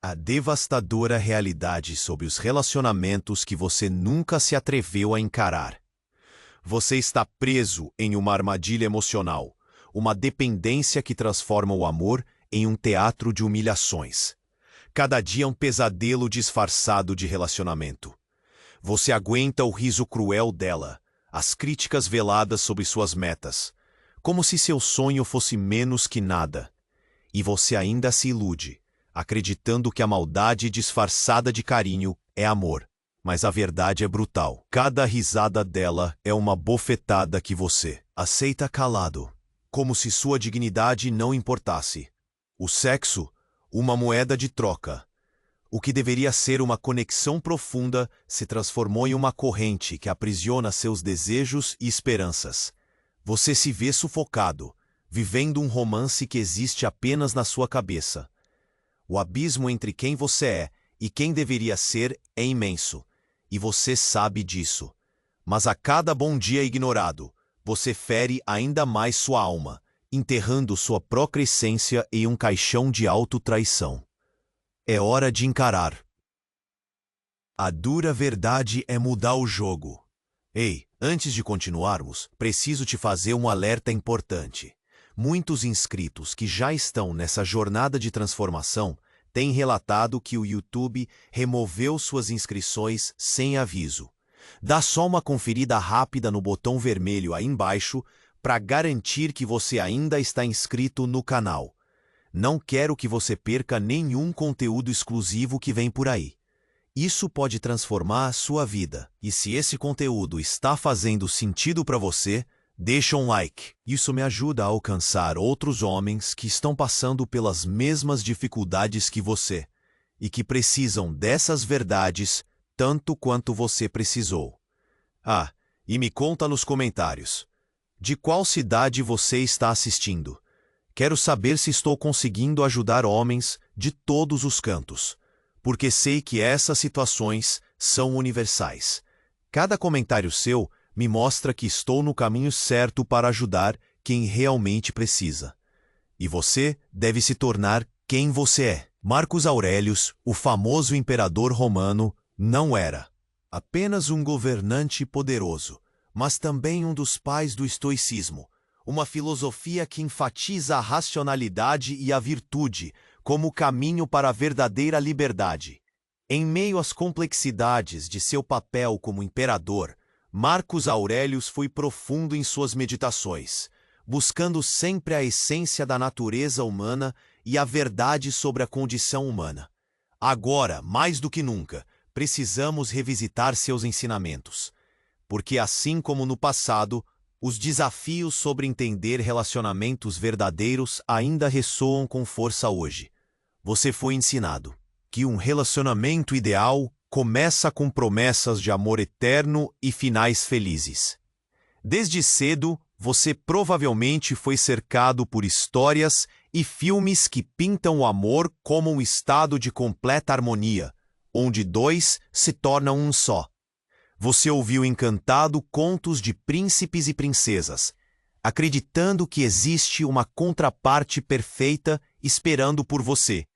A devastadora realidade sobre os relacionamentos que você nunca se atreveu a encarar. Você está preso em uma armadilha emocional, uma dependência que transforma o amor em um teatro de humilhações. Cada dia é um pesadelo disfarçado de relacionamento. Você aguenta o riso cruel dela, as críticas veladas sobre suas metas, como se seu sonho fosse menos que nada. E você ainda se ilude, acreditando que a maldade disfarçada de carinho é amor. Mas a verdade é brutal. Cada risada dela é uma bofetada que você aceita calado, como se sua dignidade não importasse. O sexo, uma moeda de troca. O que deveria ser uma conexão profunda se transformou em uma corrente que aprisiona seus desejos e esperanças. Você se vê sufocado, vivendo um romance que existe apenas na sua cabeça. O abismo entre quem você é e quem deveria ser é imenso, e você sabe disso. Mas a cada bom dia ignorado, você fere ainda mais sua alma, enterrando sua própria essência em um caixão de autotraição. É hora de encarar. A dura verdade é mudar o jogo. Ei, antes de continuarmos, preciso te fazer um alerta importante. Muitos inscritos que já estão nessa jornada de transformação têm relatado que o YouTube removeu suas inscrições sem aviso. Dá só uma conferida rápida no botão vermelho aí embaixo para garantir que você ainda está inscrito no canal. Não quero que você perca nenhum conteúdo exclusivo que vem por aí. Isso pode transformar a sua vida. E se esse conteúdo está fazendo sentido para você, deixa um like. Isso me ajuda a alcançar outros homens que estão passando pelas mesmas dificuldades que você e que precisam dessas verdades tanto quanto você precisou. Ah, e me conta nos comentários. De qual cidade você está assistindo? Quero saber se estou conseguindo ajudar homens de todos os cantos, porque sei que essas situações são universais. Cada comentário seu me mostra que estou no caminho certo para ajudar quem realmente precisa. E você deve se tornar quem você é. Marcos Aurelius, o famoso imperador romano, não era apenas um governante poderoso, mas também um dos pais do estoicismo, uma filosofia que enfatiza a racionalidade e a virtude como caminho para a verdadeira liberdade. Em meio às complexidades de seu papel como imperador, Marcos Aurelius foi profundo em suas meditações, buscando sempre a essência da natureza humana e a verdade sobre a condição humana. Agora, mais do que nunca, precisamos revisitar seus ensinamentos, porque assim como no passado, os desafios sobre entender relacionamentos verdadeiros ainda ressoam com força hoje. Você foi ensinado que um relacionamento ideal começa com promessas de amor eterno e finais felizes. Desde cedo, você provavelmente foi cercado por histórias e filmes que pintam o amor como um estado de completa harmonia, onde dois se tornam um só. Você ouviu encantado contos de príncipes e princesas, acreditando que existe uma contraparte perfeita esperando por você.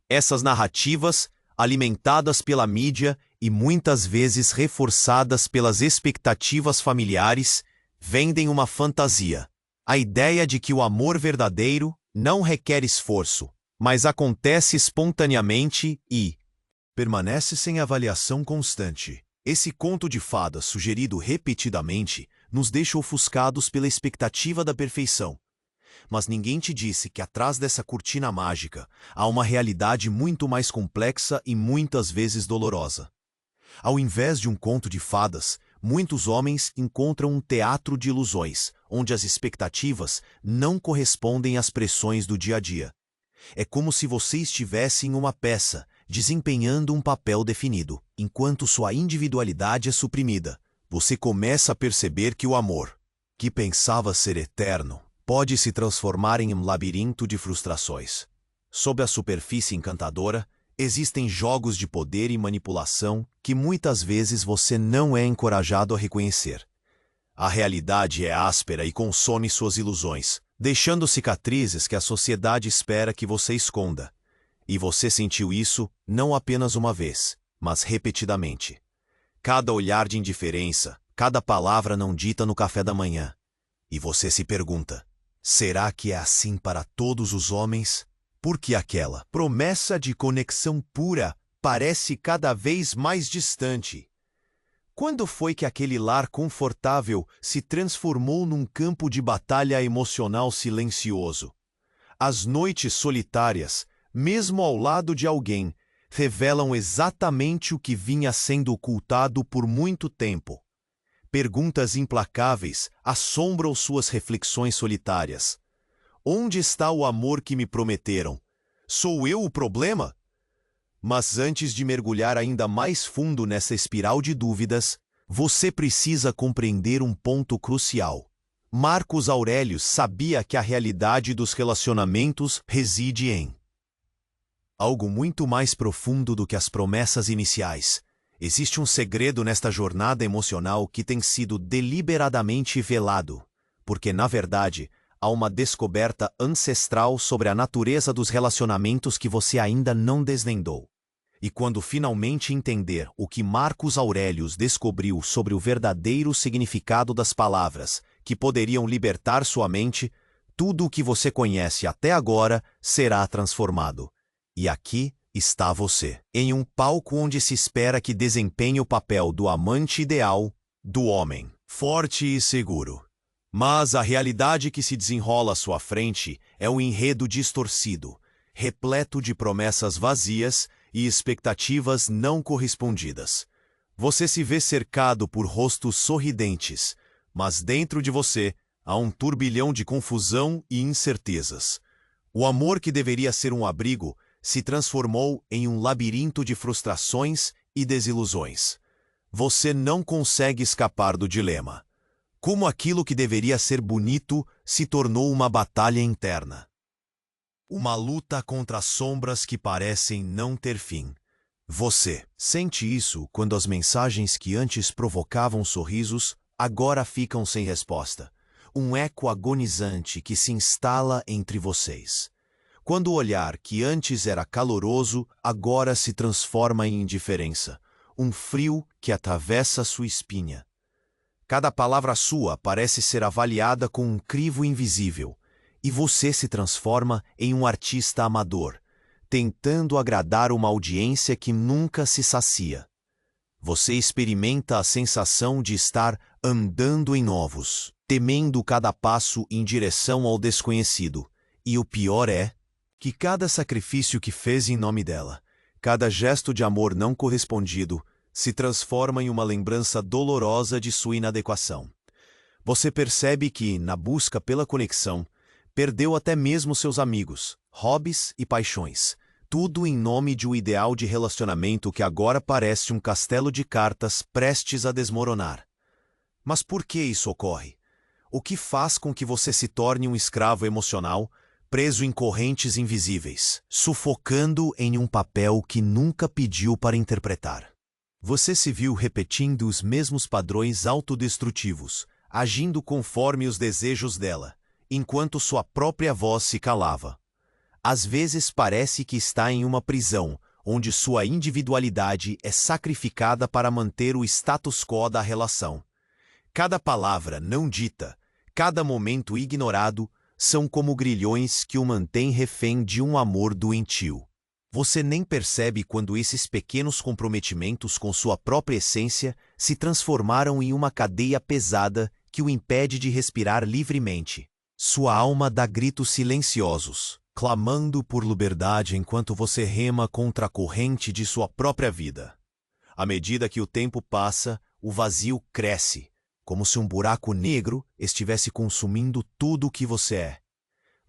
Essas narrativas, alimentadas pela mídia e muitas vezes reforçadas pelas expectativas familiares, vendem uma fantasia. A ideia de que o amor verdadeiro não requer esforço, mas acontece espontaneamente e permanece sem avaliação constante. Esse conto de fadas sugerido repetidamente nos deixa ofuscados pela expectativa da perfeição. Mas ninguém te disse que atrás dessa cortina mágica há uma realidade muito mais complexa e muitas vezes dolorosa. Ao invés de um conto de fadas, muitos homens encontram um teatro de ilusões, onde as expectativas não correspondem às pressões do dia a dia. É como se você estivesse em uma peça, desempenhando um papel definido. Enquanto sua individualidade é suprimida, você começa a perceber que o amor, que pensava ser eterno, pode se transformar em um labirinto de frustrações. Sob a superfície encantadora, existem jogos de poder e manipulação que muitas vezes você não é encorajado a reconhecer. A realidade é áspera e consome suas ilusões, deixando cicatrizes que a sociedade espera que você esconda. E você sentiu isso não apenas uma vez, mas repetidamente. Cada olhar de indiferença, cada palavra não dita no café da manhã. E você se pergunta, será que é assim para todos os homens? Porque aquela promessa de conexão pura parece cada vez mais distante. Quando foi que aquele lar confortável se transformou num campo de batalha emocional silencioso? As noites solitárias, mesmo ao lado de alguém, revelam exatamente o que vinha sendo ocultado por muito tempo. Perguntas implacáveis assombram suas reflexões solitárias. Onde está o amor que me prometeram? Sou eu o problema? Mas antes de mergulhar ainda mais fundo nessa espiral de dúvidas, você precisa compreender um ponto crucial. Marcos Aurelius sabia que a realidade dos relacionamentos reside em algo muito mais profundo do que as promessas iniciais. Existe um segredo nesta jornada emocional que tem sido deliberadamente velado, porque, na verdade, há uma descoberta ancestral sobre a natureza dos relacionamentos que você ainda não desvendou. E quando finalmente entender o que Marcos Aurelius descobriu sobre o verdadeiro significado das palavras que poderiam libertar sua mente, tudo o que você conhece até agora será transformado. E aqui está você, em um palco onde se espera que desempenhe o papel do amante ideal do homem, forte e seguro. Mas a realidade que se desenrola à sua frente é um enredo distorcido, repleto de promessas vazias e expectativas não correspondidas. Você se vê cercado por rostos sorridentes, mas dentro de você há um turbilhão de confusão e incertezas. O amor que deveria ser um abrigo se transformou em um labirinto de frustrações e desilusões. Você não consegue escapar do dilema. Como aquilo que deveria ser bonito se tornou uma batalha interna. Uma luta contra sombras que parecem não ter fim. Você sente isso quando as mensagens que antes provocavam sorrisos agora ficam sem resposta. Um eco agonizante que se instala entre vocês. Quando o olhar que antes era caloroso agora se transforma em indiferença. Um frio que atravessa sua espinha. Cada palavra sua parece ser avaliada com um crivo invisível. E você se transforma em um artista amador, tentando agradar uma audiência que nunca se sacia. Você experimenta a sensação de estar andando em ovos, temendo cada passo em direção ao desconhecido. E o pior é que cada sacrifício que fez em nome dela, cada gesto de amor não correspondido, se transforma em uma lembrança dolorosa de sua inadequação. Você percebe que, na busca pela conexão, perdeu até mesmo seus amigos, hobbies e paixões, tudo em nome de um ideal de relacionamento que agora parece um castelo de cartas prestes a desmoronar. Mas por que isso ocorre? O que faz com que você se torne um escravo emocional, preso em correntes invisíveis, sufocando em um papel que nunca pediu para interpretar? Você se viu repetindo os mesmos padrões autodestrutivos, agindo conforme os desejos dela, enquanto sua própria voz se calava. Às vezes parece que está em uma prisão, onde sua individualidade é sacrificada para manter o status quo da relação. Cada palavra não dita, cada momento ignorado, são como grilhões que o mantêm refém de um amor doentio. Você nem percebe quando esses pequenos comprometimentos com sua própria essência se transformaram em uma cadeia pesada que o impede de respirar livremente. Sua alma dá gritos silenciosos, clamando por liberdade enquanto você rema contra a corrente de sua própria vida. À medida que o tempo passa, o vazio cresce, como se um buraco negro estivesse consumindo tudo o que você é.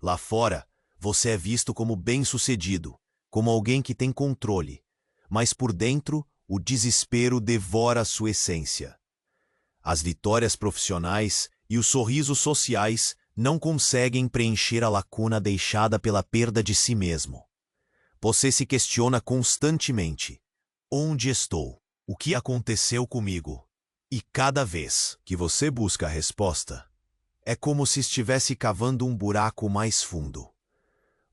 Lá fora, você é visto como bem-sucedido, como alguém que tem controle, mas por dentro, o desespero devora sua essência. As vitórias profissionais e os sorrisos sociais não conseguem preencher a lacuna deixada pela perda de si mesmo. Você se questiona constantemente: onde estou? O que aconteceu comigo? E cada vez que você busca a resposta, é como se estivesse cavando um buraco mais fundo.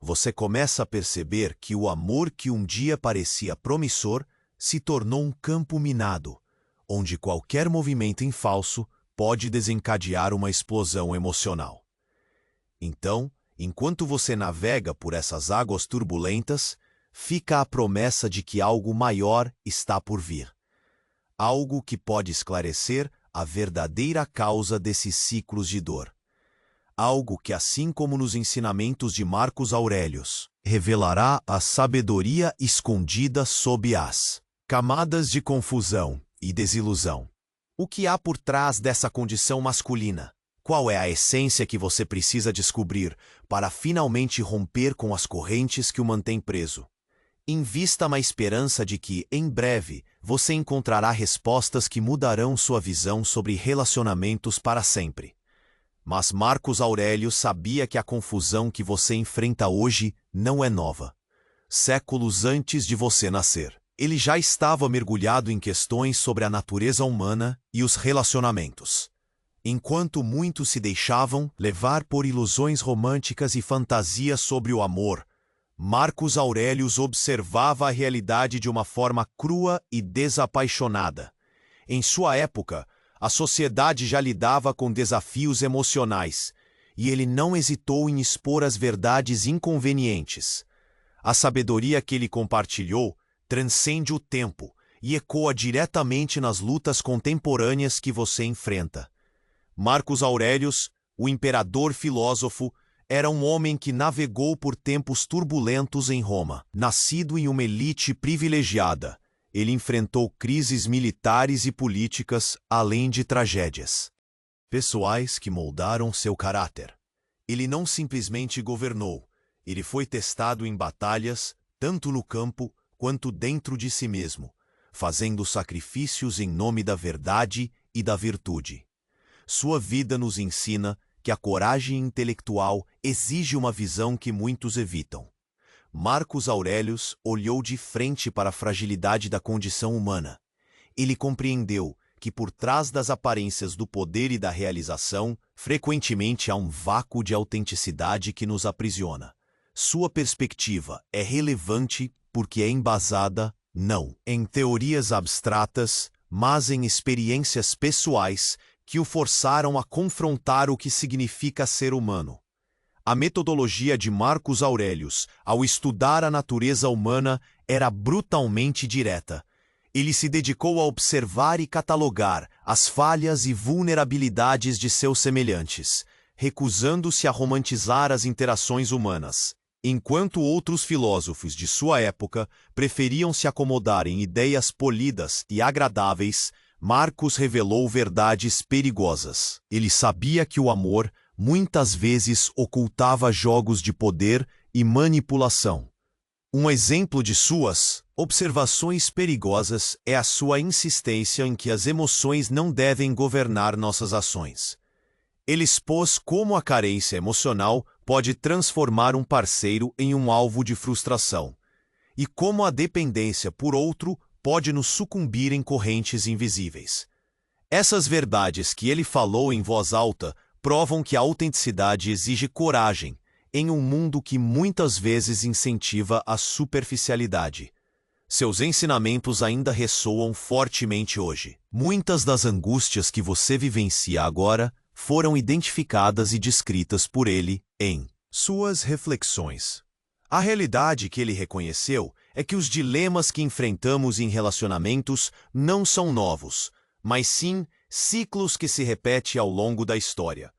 você começa a perceber que o amor que um dia parecia promissor se tornou um campo minado, onde qualquer movimento em falso pode desencadear uma explosão emocional. Então, enquanto você navega por essas águas turbulentas, fica a promessa de que algo maior está por vir. Algo que pode esclarecer a verdadeira causa desses ciclos de dor. Algo que, assim como nos ensinamentos de Marcos Aurelius, revelará a sabedoria escondida sob as camadas de confusão e desilusão. O que há por trás dessa condição masculina? Qual é a essência que você precisa descobrir para finalmente romper com as correntes que o mantêm preso? Invista na esperança de que, em breve, você encontrará respostas que mudarão sua visão sobre relacionamentos para sempre. Mas Marcos Aurélio sabia que a confusão que você enfrenta hoje não é nova. Séculos antes de você nascer, ele já estava mergulhado em questões sobre a natureza humana e os relacionamentos. Enquanto muitos se deixavam levar por ilusões românticas e fantasias sobre o amor, Marcos Aurélio observava a realidade de uma forma crua e desapaixonada. Em sua época, a sociedade já lidava com desafios emocionais, e ele não hesitou em expor as verdades inconvenientes. A sabedoria que ele compartilhou transcende o tempo e ecoa diretamente nas lutas contemporâneas que você enfrenta. Marcos Aurélio, o imperador filósofo, era um homem que navegou por tempos turbulentos em Roma. Nascido em uma elite privilegiada, ele enfrentou crises militares e políticas, além de tragédias pessoais que moldaram seu caráter. Ele não simplesmente governou, ele foi testado em batalhas, tanto no campo quanto dentro de si mesmo, fazendo sacrifícios em nome da verdade e da virtude. Sua vida nos ensina que a coragem intelectual exige uma visão que muitos evitam. Marcos Aurélio olhou de frente para a fragilidade da condição humana. Ele compreendeu que por trás das aparências do poder e da realização, frequentemente há um vácuo de autenticidade que nos aprisiona. Sua perspectiva é relevante porque é embasada, não em teorias abstratas, mas em experiências pessoais que o forçaram a confrontar o que significa ser humano. A metodologia de Marcos Aurélio, ao estudar a natureza humana, era brutalmente direta. Ele se dedicou a observar e catalogar as falhas e vulnerabilidades de seus semelhantes, recusando-se a romantizar as interações humanas. Enquanto outros filósofos de sua época preferiam se acomodar em ideias polidas e agradáveis, Marcos revelou verdades perigosas. Ele sabia que o amor muitas vezes ocultava jogos de poder e manipulação. Um exemplo de suas observações perigosas é a sua insistência em que as emoções não devem governar nossas ações. Ele expôs como a carência emocional pode transformar um parceiro em um alvo de frustração, e como a dependência por outro pode nos sucumbir em correntes invisíveis. Essas verdades que ele falou em voz alta provam que a autenticidade exige coragem em um mundo que muitas vezes incentiva a superficialidade. Seus ensinamentos ainda ressoam fortemente hoje. Muitas das angústias que você vivencia agora foram identificadas e descritas por ele em suas reflexões. A realidade que ele reconheceu é que os dilemas que enfrentamos em relacionamentos não são novos, mas sim ciclos que se repetem ao longo da história.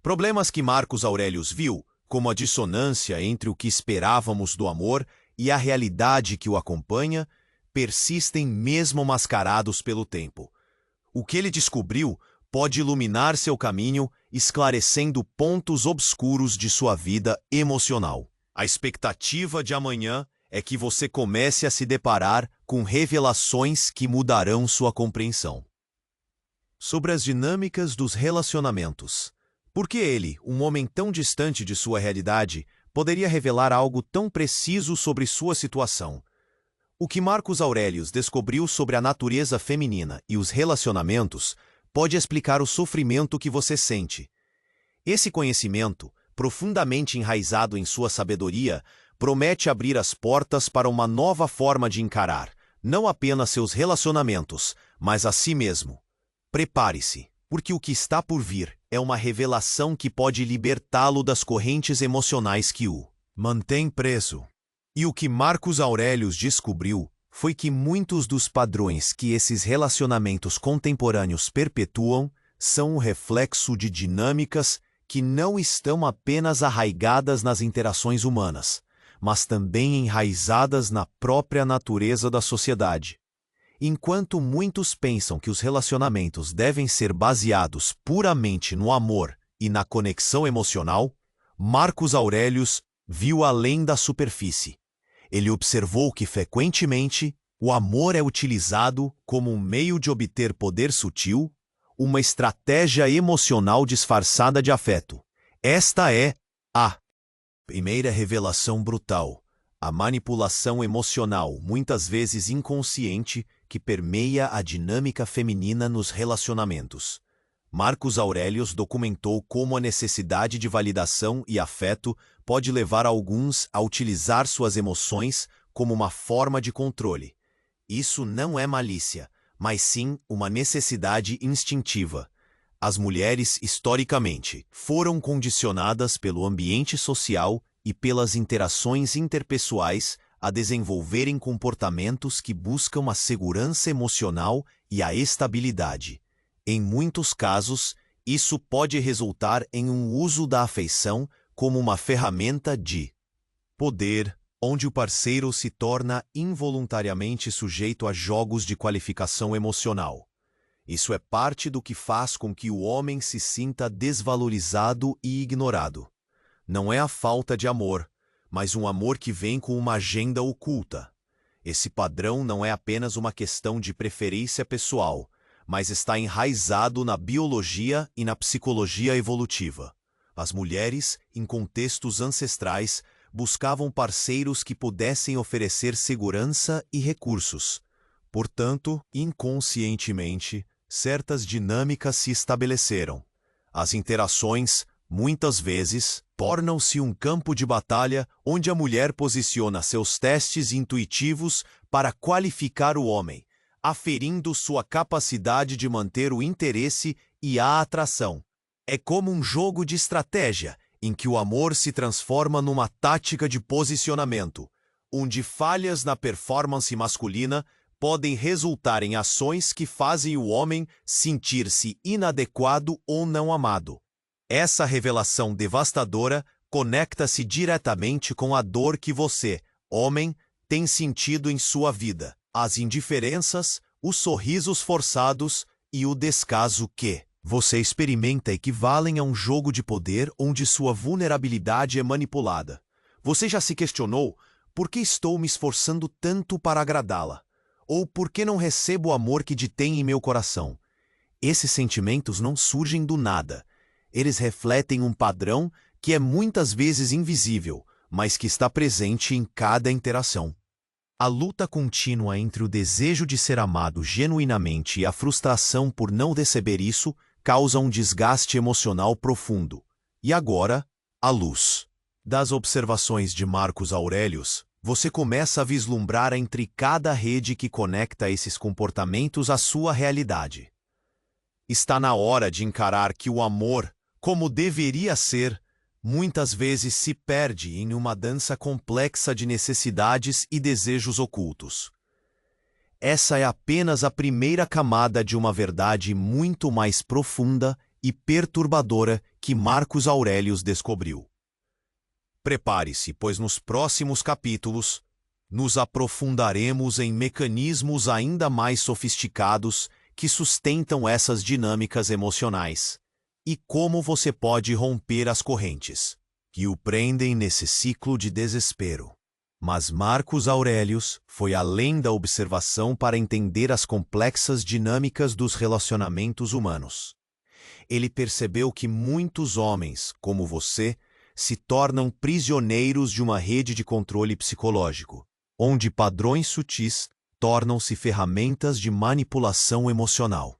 Problemas que Marcos Aurélio viu, como a dissonância entre o que esperávamos do amor e a realidade que o acompanha, persistem mesmo mascarados pelo tempo. O que ele descobriu pode iluminar seu caminho, esclarecendo pontos obscuros de sua vida emocional. A expectativa de amanhã é que você comece a se deparar com revelações que mudarão sua compreensão sobre as dinâmicas dos relacionamentos. Por que ele, um homem tão distante de sua realidade, poderia revelar algo tão preciso sobre sua situação? O que Marcos Aurélio descobriu sobre a natureza feminina e os relacionamentos pode explicar o sofrimento que você sente. Esse conhecimento profundamente enraizado em sua sabedoria, promete abrir as portas para uma nova forma de encarar, não apenas seus relacionamentos, mas a si mesmo. Prepare-se, porque o que está por vir é uma revelação que pode libertá-lo das correntes emocionais que o mantêm preso. E o que Marcus Aurelius descobriu foi que muitos dos padrões que esses relacionamentos contemporâneos perpetuam são o reflexo de dinâmicas que não estão apenas arraigadas nas interações humanas, mas também enraizadas na própria natureza da sociedade. Enquanto muitos pensam que os relacionamentos devem ser baseados puramente no amor e na conexão emocional, Marcus Aurelius viu além da superfície. Ele observou que, frequentemente, o amor é utilizado como um meio de obter poder sutil, uma estratégia emocional disfarçada de afeto. Esta é a primeira revelação brutal, a manipulação emocional, muitas vezes inconsciente, que permeia a dinâmica feminina nos relacionamentos. Marcus Aurelius documentou como a necessidade de validação e afeto pode levar alguns a utilizar suas emoções como uma forma de controle. Isso não é malícia, mas sim uma necessidade instintiva. As mulheres, historicamente, foram condicionadas pelo ambiente social e pelas interações interpessoais a desenvolverem comportamentos que buscam a segurança emocional e a estabilidade. Em muitos casos, isso pode resultar em um uso da afeição como uma ferramenta de poder, onde o parceiro se torna involuntariamente sujeito a jogos de qualificação emocional. Isso é parte do que faz com que o homem se sinta desvalorizado e ignorado. Não é a falta de amor, mas um amor que vem com uma agenda oculta. Esse padrão não é apenas uma questão de preferência pessoal, mas está enraizado na biologia e na psicologia evolutiva. As mulheres, em contextos ancestrais, buscavam parceiros que pudessem oferecer segurança e recursos. Portanto, inconscientemente, certas dinâmicas se estabeleceram. As interações, muitas vezes, tornam-se um campo de batalha onde a mulher posiciona seus testes intuitivos para qualificar o homem, aferindo sua capacidade de manter o interesse e a atração. É como um jogo de estratégia, em que o amor se transforma numa tática de posicionamento, onde falhas na performance masculina podem resultar em ações que fazem o homem sentir-se inadequado ou não amado. Essa revelação devastadora conecta-se diretamente com a dor que você, homem, tem sentido em sua vida. As indiferenças, os sorrisos forçados e o descaso que você experimenta equivalem a um jogo de poder onde sua vulnerabilidade é manipulada. Você já se questionou por que estou me esforçando tanto para agradá-la? Ou por que não recebo o amor que detém em meu coração? Esses sentimentos não surgem do nada. Eles refletem um padrão que é muitas vezes invisível, mas que está presente em cada interação. A luta contínua entre o desejo de ser amado genuinamente e a frustração por não receber isso causa um desgaste emocional profundo. E agora, à luz das observações de Marcus Aurelius, você começa a vislumbrar entre cada rede que conecta esses comportamentos à sua realidade. Está na hora de encarar que o amor, como deveria ser, muitas vezes se perde em uma dança complexa de necessidades e desejos ocultos. Essa é apenas a primeira camada de uma verdade muito mais profunda e perturbadora que Marcus Aurelius descobriu. Prepare-se, pois nos próximos capítulos nos aprofundaremos em mecanismos ainda mais sofisticados que sustentam essas dinâmicas emocionais e como você pode romper as correntes que o prendem nesse ciclo de desespero. Mas Marcus Aurelius foi além da observação para entender as complexas dinâmicas dos relacionamentos humanos. Ele percebeu que muitos homens, como você, se tornam prisioneiros de uma rede de controle psicológico, onde padrões sutis tornam-se ferramentas de manipulação emocional.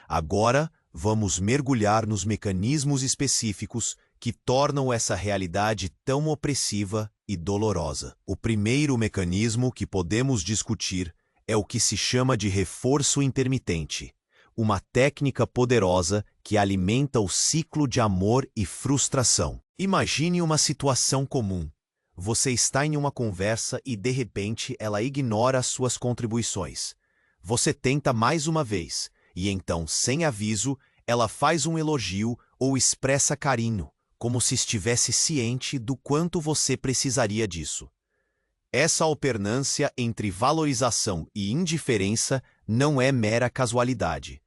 Agora, vamos mergulhar nos mecanismos específicos que tornam essa realidade tão opressiva e dolorosa. O primeiro mecanismo que podemos discutir é o que se chama de reforço intermitente, uma técnica poderosa que alimenta o ciclo de amor e frustração. Imagine uma situação comum. Você está em uma conversa e, de repente, ela ignora as suas contribuições. Você tenta mais uma vez, e então, sem aviso, ela faz um elogio ou expressa carinho, como se estivesse ciente do quanto você precisaria disso. Essa alternância entre valorização e indiferença não é mera casualidade.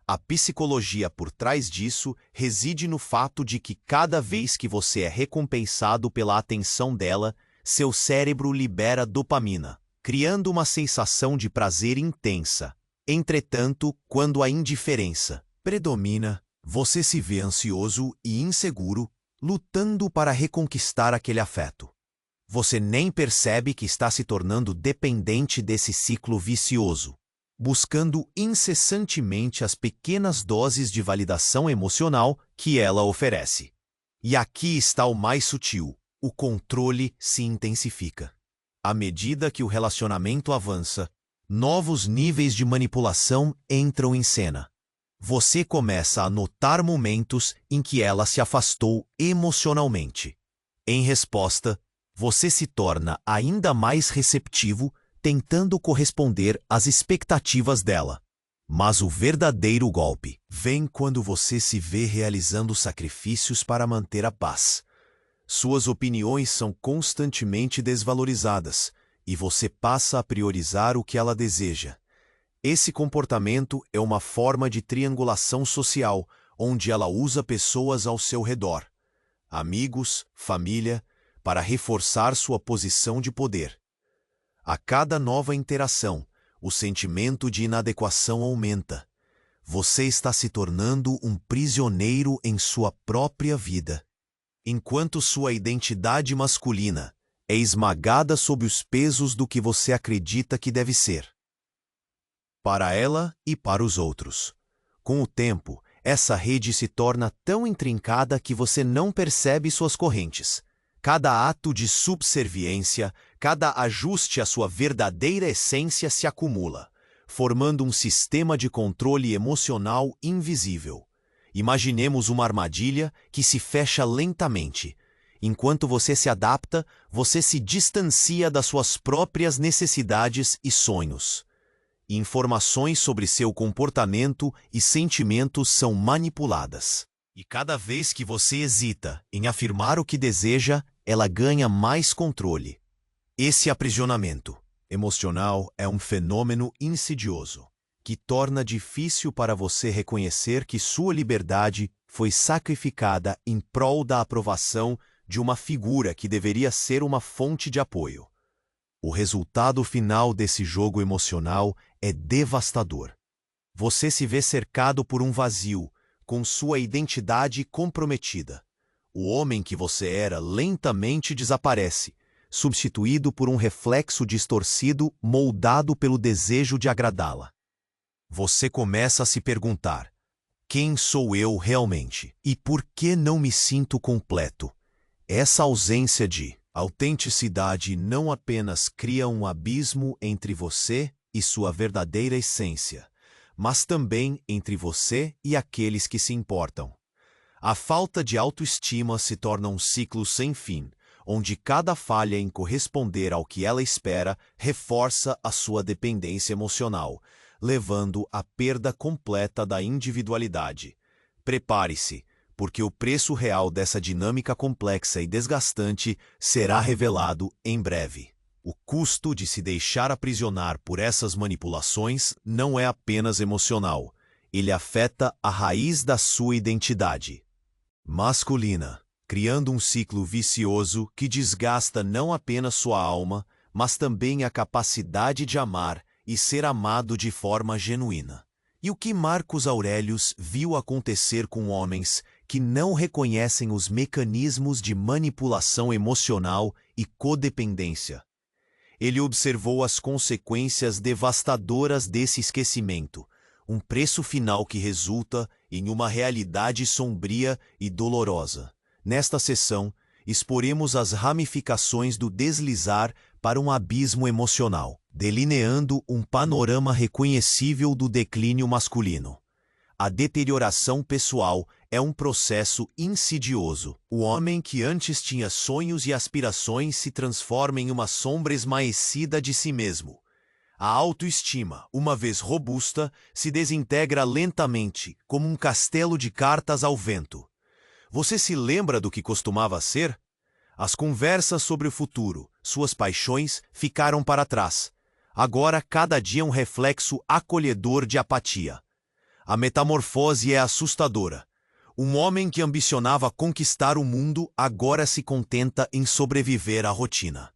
A psicologia por trás disso reside no fato de que cada vez que você é recompensado pela atenção dela, seu cérebro libera dopamina, criando uma sensação de prazer intensa. Entretanto, quando a indiferença predomina, você se vê ansioso e inseguro, lutando para reconquistar aquele afeto. Você nem percebe que está se tornando dependente desse ciclo vicioso, buscando incessantemente as pequenas doses de validação emocional que ela oferece. E aqui está o mais sutil: o controle se intensifica. À medida que o relacionamento avança, novos níveis de manipulação entram em cena. Você começa a notar momentos em que ela se afastou emocionalmente. Em resposta, você se torna ainda mais receptivo, tentando corresponder às expectativas dela. Mas o verdadeiro golpe vem quando você se vê realizando sacrifícios para manter a paz. Suas opiniões são constantemente desvalorizadas e você passa a priorizar o que ela deseja. Esse comportamento é uma forma de triangulação social, onde ela usa pessoas ao seu redor, amigos, família, para reforçar sua posição de poder. A cada nova interação, o sentimento de inadequação aumenta. Você está se tornando um prisioneiro em sua própria vida, enquanto sua identidade masculina é esmagada sob os pesos do que você acredita que deve ser. Para ela e para os outros. Com o tempo, essa rede se torna tão intrincada que você não percebe suas correntes. Cada ato de subserviência, cada ajuste à sua verdadeira essência se acumula, formando um sistema de controle emocional invisível. Imaginemos uma armadilha que se fecha lentamente. Enquanto você se adapta, você se distancia das suas próprias necessidades e sonhos. Informações sobre seu comportamento e sentimentos são manipuladas. E cada vez que você hesita em afirmar o que deseja, ela ganha mais controle. Esse aprisionamento emocional é um fenômeno insidioso, que torna difícil para você reconhecer que sua liberdade foi sacrificada em prol da aprovação de uma figura que deveria ser uma fonte de apoio. O resultado final desse jogo emocional é devastador. Você se vê cercado por um vazio, com sua identidade comprometida. O homem que você era lentamente desaparece, substituído por um reflexo distorcido moldado pelo desejo de agradá-la. Você começa a se perguntar: quem sou eu realmente? E por que não me sinto completo? Essa ausência de autenticidade não apenas cria um abismo entre você e sua verdadeira essência, mas também entre você e aqueles que se importam. A falta de autoestima se torna um ciclo sem fim, onde cada falha em corresponder ao que ela espera reforça a sua dependência emocional, levando à perda completa da individualidade. Prepare-se, porque o preço real dessa dinâmica complexa e desgastante será revelado em breve. O custo de se deixar aprisionar por essas manipulações não é apenas emocional, ele afeta a raiz da sua identidade masculina, criando um ciclo vicioso que desgasta não apenas sua alma, mas também a capacidade de amar e ser amado de forma genuína. E o que Marcos Aurelius viu acontecer com homens que não reconhecem os mecanismos de manipulação emocional e codependência? Ele observou as consequências devastadoras desse esquecimento, um preço final que resulta em uma realidade sombria e dolorosa, Nesta sessão, exporemos as ramificações do deslizar para um abismo emocional, delineando um panorama reconhecível do declínio masculino. A deterioração pessoal é um processo insidioso. O homem que antes tinha sonhos e aspirações se transforma em uma sombra esmaecida de si mesmo. A autoestima, uma vez robusta, se desintegra lentamente, como um castelo de cartas ao vento. Você se lembra do que costumava ser? As conversas sobre o futuro, suas paixões, ficaram para trás. Agora cada dia é um reflexo acolhedor de apatia. A metamorfose é assustadora. Um homem que ambicionava conquistar o mundo agora se contenta em sobreviver à rotina.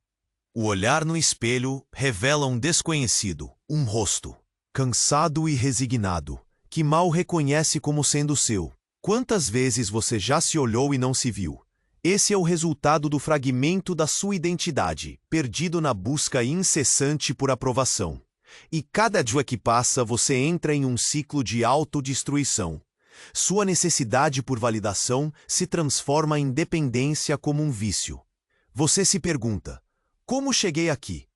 O olhar no espelho revela um desconhecido, um rosto, cansado e resignado, que mal reconhece como sendo seu. Quantas vezes você já se olhou e não se viu? Esse é o resultado do fragmento da sua identidade, perdido na busca incessante por aprovação. E cada dia que passa, você entra em um ciclo de autodestruição. Sua necessidade por validação se transforma em dependência como um vício. Você se pergunta: como cheguei aqui?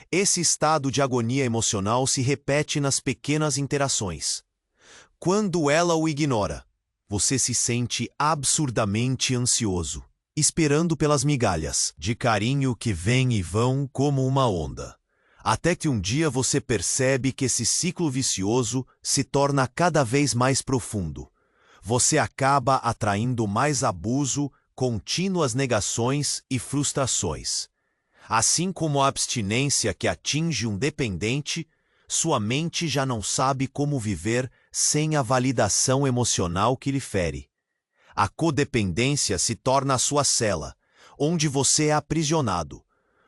Esse estado de agonia emocional se repete nas pequenas interações. Quando ela o ignora, você se sente absurdamente ansioso, esperando pelas migalhas de carinho que vêm e vão como uma onda. Até que um dia você percebe que esse ciclo vicioso se torna cada vez mais profundo. Você acaba atraindo mais abuso, contínuas negações e frustrações. Assim como a abstinência que atinge um dependente, sua mente já não sabe como viver sem a validação emocional que lhe fere. A codependência se torna a sua cela, onde você é aprisionado,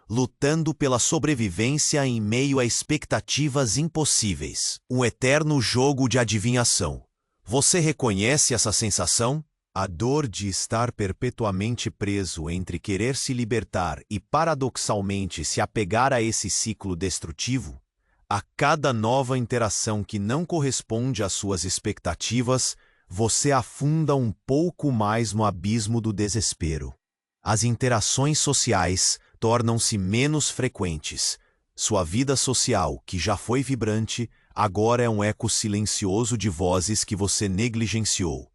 lutando pela sobrevivência em meio a expectativas impossíveis. Um eterno jogo de adivinhação. Você reconhece essa sensação? A dor de estar perpetuamente preso entre querer se libertar e paradoxalmente se apegar a esse ciclo destrutivo? A cada nova interação que não corresponde às suas expectativas, você afunda um pouco mais no abismo do desespero. As interações sociais tornam-se menos frequentes. Sua vida social, que já foi vibrante, agora é um eco silencioso de vozes que você negligenciou.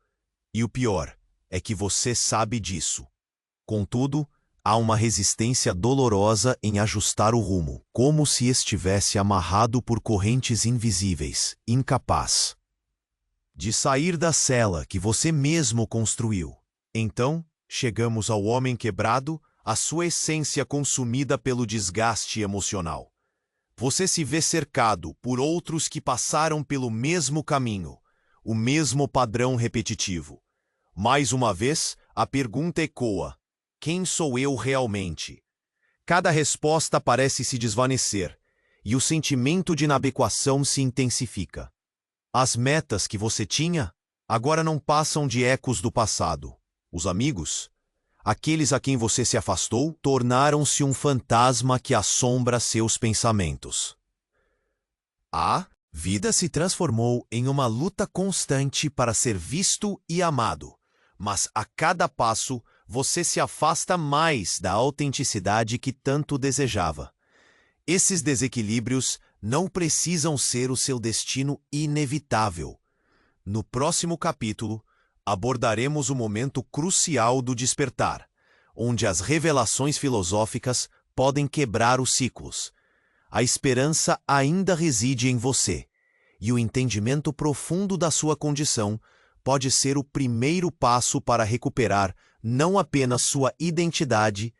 E o pior é que você sabe disso. Contudo, há uma resistência dolorosa em ajustar o rumo, como se estivesse amarrado por correntes invisíveis, incapaz de sair da cela que você mesmo construiu. Então, chegamos ao homem quebrado, a sua essência consumida pelo desgaste emocional. Você se vê cercado por outros que passaram pelo mesmo caminho, o mesmo padrão repetitivo. Mais uma vez, a pergunta ecoa: quem sou eu realmente? Cada resposta parece se desvanecer, e o sentimento de inadequação se intensifica. As metas que você tinha agora não passam de ecos do passado. Os amigos, aqueles a quem você se afastou, tornaram-se um fantasma que assombra seus pensamentos. A vida se transformou em uma luta constante para ser visto e amado, mas a cada passo você se afasta mais da autenticidade que tanto desejava. Esses desequilíbrios não precisam ser o seu destino inevitável. No próximo capítulo, abordaremos o momento crucial do despertar, onde as revelações filosóficas podem quebrar os ciclos. A esperança ainda reside em você, e o entendimento profundo da sua condição pode ser o primeiro passo para recuperar não apenas sua identidade,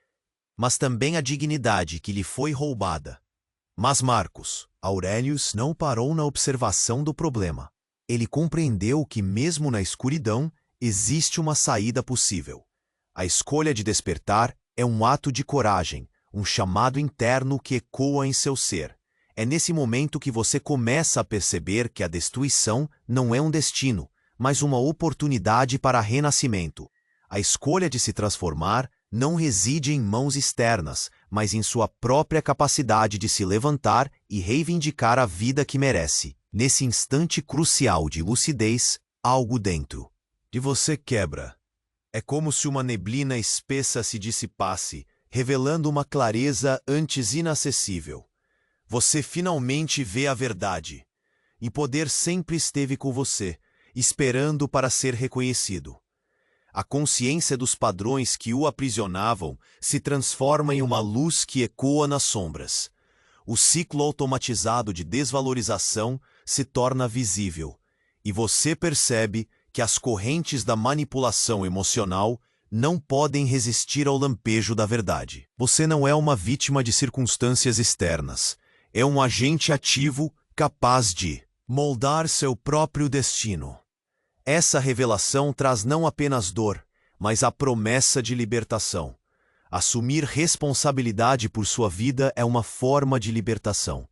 mas também a dignidade que lhe foi roubada. Mas Marcus Aurelius não parou na observação do problema. Ele compreendeu que mesmo na escuridão existe uma saída possível. A escolha de despertar é um ato de coragem, um chamado interno que ecoa em seu ser. É nesse momento que você começa a perceber que a destruição não é um destino, mas uma oportunidade para renascimento. A escolha de se transformar não reside em mãos externas, mas em sua própria capacidade de se levantar e reivindicar a vida que merece. Nesse instante crucial de lucidez, algo dentro de você quebra. É como se uma neblina espessa se dissipasse, revelando uma clareza antes inacessível. Você finalmente vê a verdade. E poder sempre esteve com você, esperando para ser reconhecido. A consciência dos padrões que o aprisionavam se transforma em uma luz que ecoa nas sombras. O ciclo automatizado de desvalorização se torna visível, e você percebe que as correntes da manipulação emocional não podem resistir ao lampejo da verdade. Você não é uma vítima de circunstâncias externas. É um agente ativo capaz de moldar seu próprio destino. Essa revelação traz não apenas dor, mas a promessa de libertação. Assumir responsabilidade por sua vida é uma forma de libertação.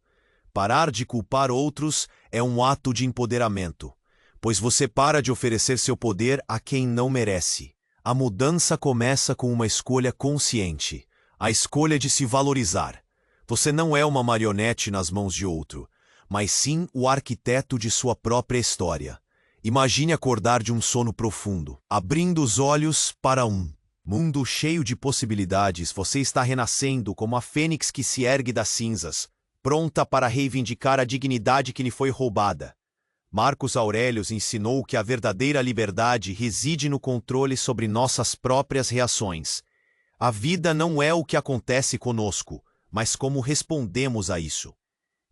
Parar de culpar outros é um ato de empoderamento, pois você para de oferecer seu poder a quem não merece. A mudança começa com uma escolha consciente, a escolha de se valorizar. Você não é uma marionete nas mãos de outro, mas sim o arquiteto de sua própria história. Imagine acordar de um sono profundo, abrindo os olhos para um mundo cheio de possibilidades. Você está renascendo como a fênix que se ergue das cinzas, pronta para reivindicar a dignidade que lhe foi roubada. Marcos Aurelius ensinou que a verdadeira liberdade reside no controle sobre nossas próprias reações. A vida não é o que acontece conosco, mas como respondemos a isso.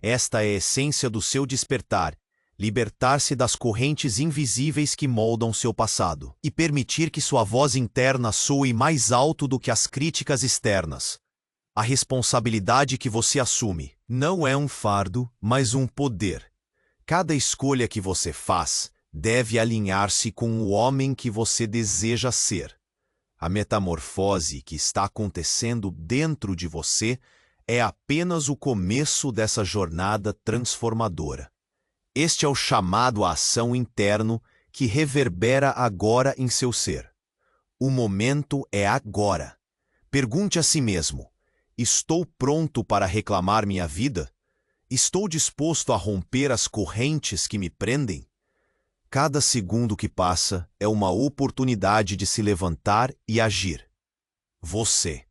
Esta é a essência do seu despertar. Libertar-se das correntes invisíveis que moldam seu passado e permitir que sua voz interna soe mais alto do que as críticas externas. A responsabilidade que você assume não é um fardo, mas um poder. Cada escolha que você faz deve alinhar-se com o homem que você deseja ser. A metamorfose que está acontecendo dentro de você é apenas o começo dessa jornada transformadora. Este é o chamado à ação interno que reverbera agora em seu ser. O momento é agora. Pergunte a si mesmo: estou pronto para reclamar minha vida? Estou disposto a romper as correntes que me prendem? Cada segundo que passa é uma oportunidade de se levantar e agir. Você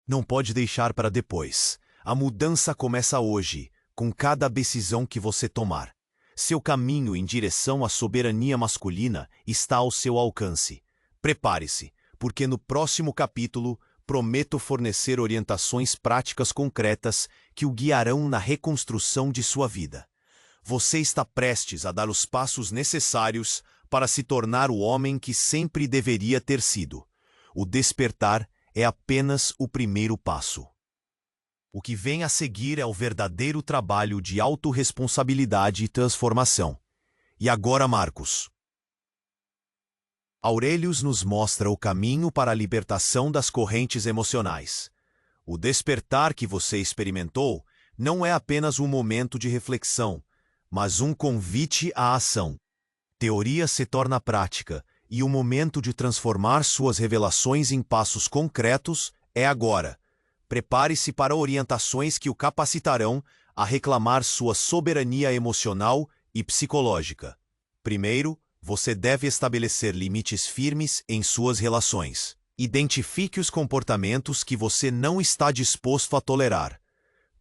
não pode deixar para depois. A mudança começa hoje, com cada decisão que você tomar. Seu caminho em direção à soberania masculina está ao seu alcance. Prepare-se, porque no próximo capítulo prometo fornecer orientações práticas concretas que o guiarão na reconstrução de sua vida. Você está prestes a dar os passos necessários para se tornar o homem que sempre deveria ter sido. O despertar é apenas o primeiro passo. O que vem a seguir é o verdadeiro trabalho de autorresponsabilidade e transformação. E agora, Marcos. Aurelius nos mostra o caminho para a libertação das correntes emocionais. O despertar que você experimentou não é apenas um momento de reflexão, mas um convite à ação. Teoria se torna prática, e o momento de transformar suas revelações em passos concretos é agora. Prepare-se para orientações que o capacitarão a reclamar sua soberania emocional e psicológica. Primeiro, você deve estabelecer limites firmes em suas relações. Identifique os comportamentos que você não está disposto a tolerar.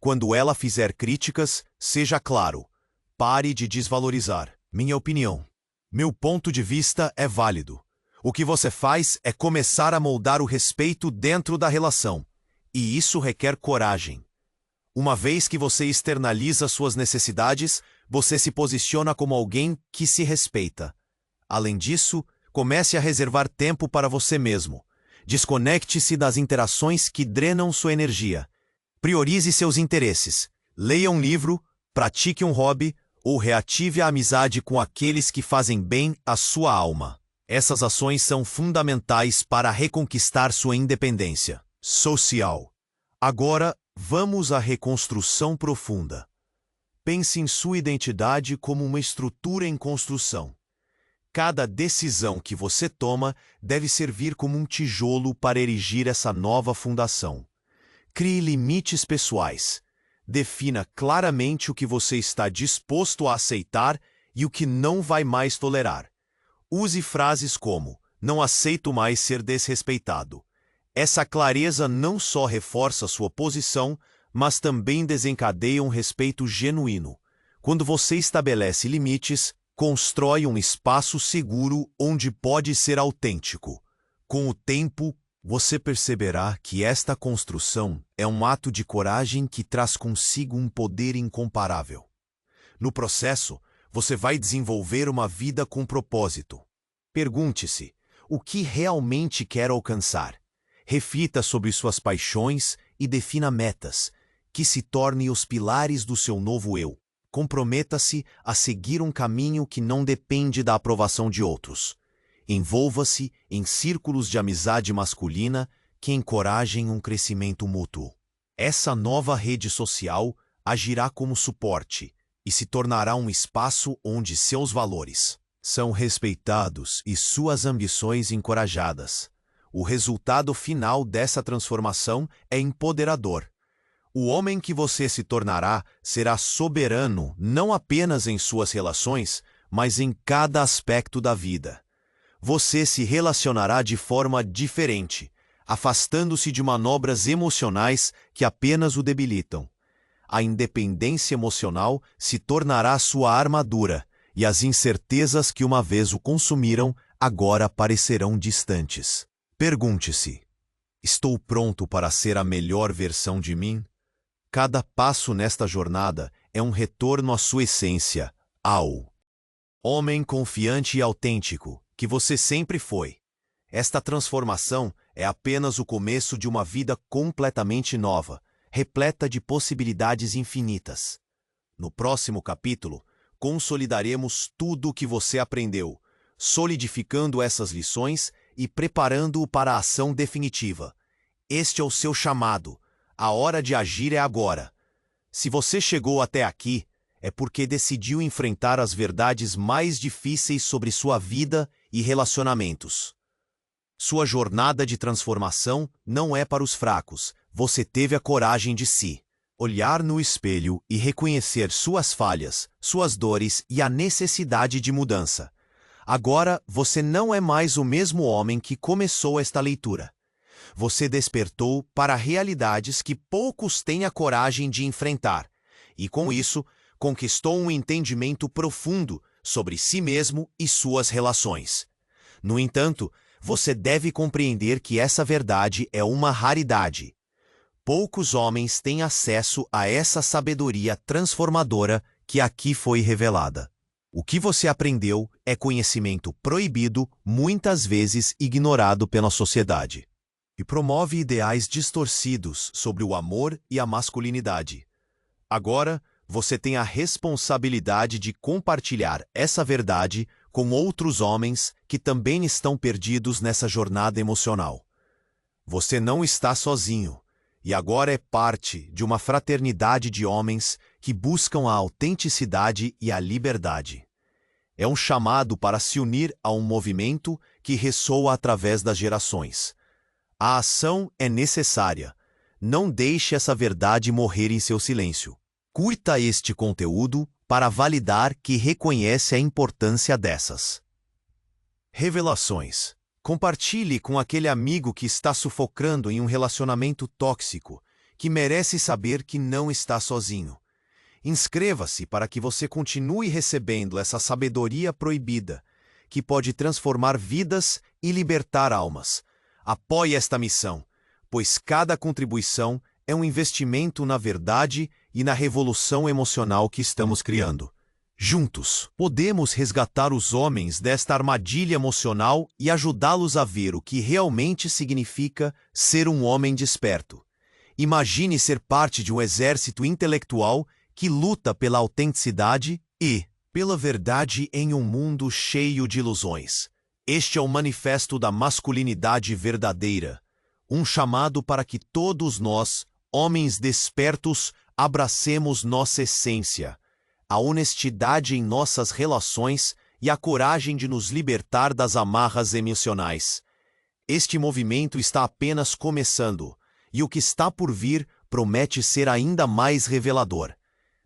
Quando ela fizer críticas, seja claro. Pare de desvalorizar. Minha opinião. Meu ponto de vista é válido. O que você faz é começar a moldar o respeito dentro da relação. E isso requer coragem. Uma vez que você externaliza suas necessidades, você se posiciona como alguém que se respeita. Além disso, comece a reservar tempo para você mesmo. Desconecte-se das interações que drenam sua energia. Priorize seus interesses. Leia um livro, pratique um hobby ou reative a amizade com aqueles que fazem bem à sua alma. Essas ações são fundamentais para reconquistar sua independência social. Agora, vamos à reconstrução profunda. Pense em sua identidade como uma estrutura em construção. Cada decisão que você toma deve servir como um tijolo para erigir essa nova fundação. Crie limites pessoais. Defina claramente o que você está disposto a aceitar e o que não vai mais tolerar. Use frases como: Não aceito mais ser desrespeitado. Essa clareza não só reforça sua posição, mas também desencadeia um respeito genuíno. Quando você estabelece limites, constrói um espaço seguro onde pode ser autêntico. Com o tempo, você perceberá que esta construção é um ato de coragem que traz consigo um poder incomparável. No processo, você vai desenvolver uma vida com propósito. Pergunte-se: o que realmente quer alcançar? Reflita sobre suas paixões e defina metas que se tornem os pilares do seu novo eu. Comprometa-se a seguir um caminho que não depende da aprovação de outros. Envolva-se em círculos de amizade masculina que encorajem um crescimento mútuo. Essa nova rede social agirá como suporte e se tornará um espaço onde seus valores são respeitados e suas ambições encorajadas. O resultado final dessa transformação é empoderador. O homem que você se tornará será soberano não apenas em suas relações, mas em cada aspecto da vida. Você se relacionará de forma diferente, afastando-se de manobras emocionais que apenas o debilitam. A independência emocional se tornará sua armadura, e as incertezas que uma vez o consumiram agora parecerão distantes. Pergunte-se: estou pronto para ser a melhor versão de mim? Cada passo nesta jornada é um retorno à sua essência, ao homem confiante e autêntico que você sempre foi. Esta transformação é apenas o começo de uma vida completamente nova, repleta de possibilidades infinitas. No próximo capítulo, consolidaremos tudo o que você aprendeu, solidificando essas lições e preparando-o para a ação definitiva. Este é o seu chamado. A hora de agir é agora. Se você chegou até aqui, é porque decidiu enfrentar as verdades mais difíceis sobre sua vida e relacionamentos. Sua jornada de transformação não é para os fracos. Você teve a coragem de olhar no espelho e reconhecer suas falhas, suas dores e a necessidade de mudança. Agora, você não é mais o mesmo homem que começou esta leitura. Você despertou para realidades que poucos têm a coragem de enfrentar, e com isso, conquistou um entendimento profundo sobre si mesmo e suas relações. No entanto, você deve compreender que essa verdade é uma raridade. Poucos homens têm acesso a essa sabedoria transformadora que aqui foi revelada. O que você aprendeu é conhecimento proibido, muitas vezes ignorado pela sociedade, e promove ideais distorcidos sobre o amor e a masculinidade. Agora, você tem a responsabilidade de compartilhar essa verdade com outros homens que também estão perdidos nessa jornada emocional. Você não está sozinho, e agora é parte de uma fraternidade de homens que buscam a autenticidade e a liberdade. É um chamado para se unir a um movimento que ressoa através das gerações. A ação é necessária. Não deixe essa verdade morrer em seu silêncio. Curta este conteúdo para validar que reconhece a importância dessas revelações. Compartilhe com aquele amigo que está sufocando em um relacionamento tóxico, que merece saber que não está sozinho. Inscreva-se para que você continue recebendo essa sabedoria proibida, que pode transformar vidas e libertar almas. Apoie esta missão, pois cada contribuição é um investimento na verdade e na revolução emocional que estamos criando. Juntos, podemos resgatar os homens desta armadilha emocional e ajudá-los a ver o que realmente significa ser um homem desperto. Imagine ser parte de um exército intelectual que luta pela autenticidade e pela verdade em um mundo cheio de ilusões. Este é o manifesto da masculinidade verdadeira, um chamado para que todos nós, homens despertos, abracemos nossa essência, a honestidade em nossas relações e a coragem de nos libertar das amarras emocionais. Este movimento está apenas começando, e o que está por vir promete ser ainda mais revelador.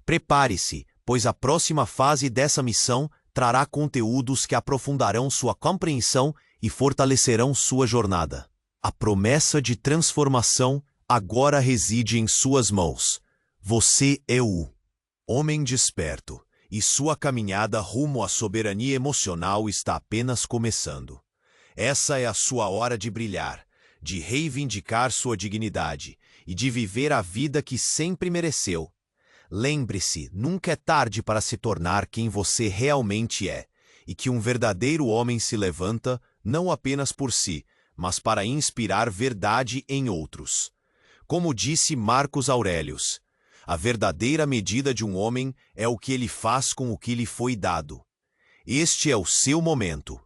Prepare-se, pois a próxima fase dessa missão trará conteúdos que aprofundarão sua compreensão e fortalecerão sua jornada. A promessa de transformação agora reside em suas mãos. Você é o homem desperto, e sua caminhada rumo à soberania emocional está apenas começando. Essa é a sua hora de brilhar, de reivindicar sua dignidade e de viver a vida que sempre mereceu. Lembre-se, nunca é tarde para se tornar quem você realmente é, e que um verdadeiro homem se levanta não apenas por si, mas para inspirar verdade em outros. Como disse Marcos Aurelius, a verdadeira medida de um homem é o que ele faz com o que lhe foi dado. Este é o seu momento.